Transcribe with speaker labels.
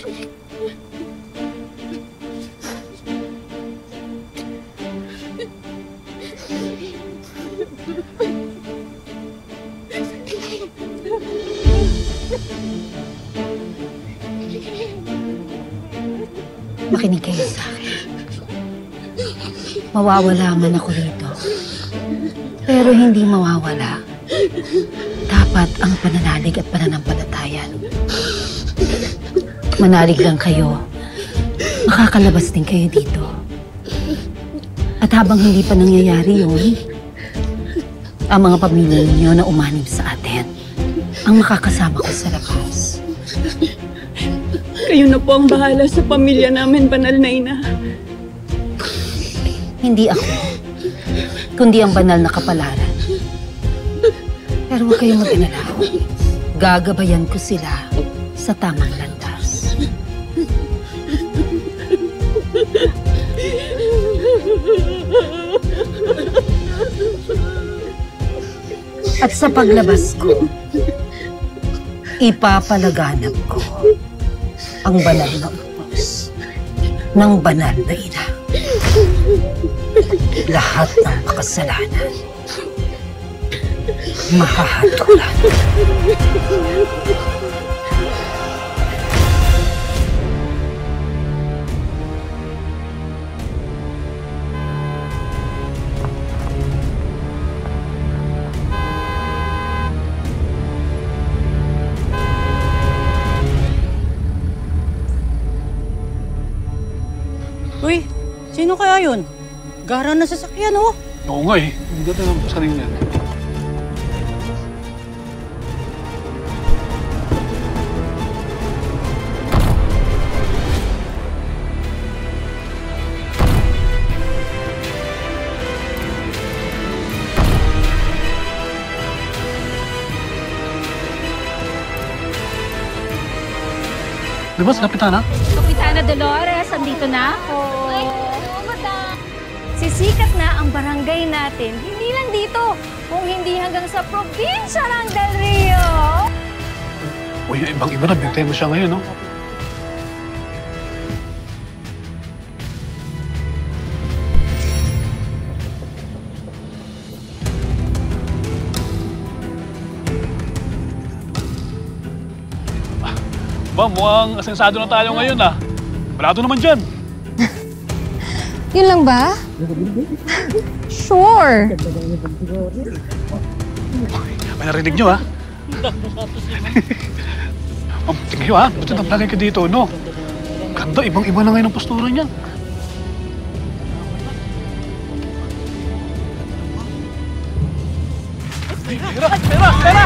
Speaker 1: Makinig kayo sa akin. Mawawala man ako dito. Pero hindi mawawala. Dapat ang pananalig at pananampalatayan. Manalig lang kayo. Makakalabas din kayo dito. At habang hindi pa nangyayari yun, ang mga pamilya ninyo na umanib sa atin ang makakasama ko sa labas.
Speaker 2: Kayo na po ang bahala sa pamilya namin, Banal na Ina.
Speaker 1: Hindi ako, kundi ang banal na kapalaran. Pero huwag kayong mag-alala. Gagabayan ko sila sa tamang landas. At sa paglabas ko, ipapalaganap ko ang banal na utos ng Banal na Ina. Lahat ng makasalanan mahahatulan.
Speaker 3: Uy, sino kaya yun? Gara na sasakyan, oh.
Speaker 4: Oo nga eh. Ang ganda ng sarili yan. Di ba, Kapitana?
Speaker 5: Kapitana Dolores, andito na ako. Ay, madam. Sisikat na ang barangay natin. Hindi lang dito, kung hindi hanggang sa probinsya ng Del Rio.
Speaker 4: Uy, ibang-iba na. Bigtay mo siya ngayon, no? Ba, mukhang asensado na tayo ngayon, ah. Balado naman dyan.
Speaker 5: Yun lang ba? Sure.
Speaker 4: May narinig nyo, ha? Tingnan nyo, ha? Buti naglagay ka dito, no? Ganda, ibang-iba na ngayon ang postura niyan. Pera! Pera! Pera! Pera!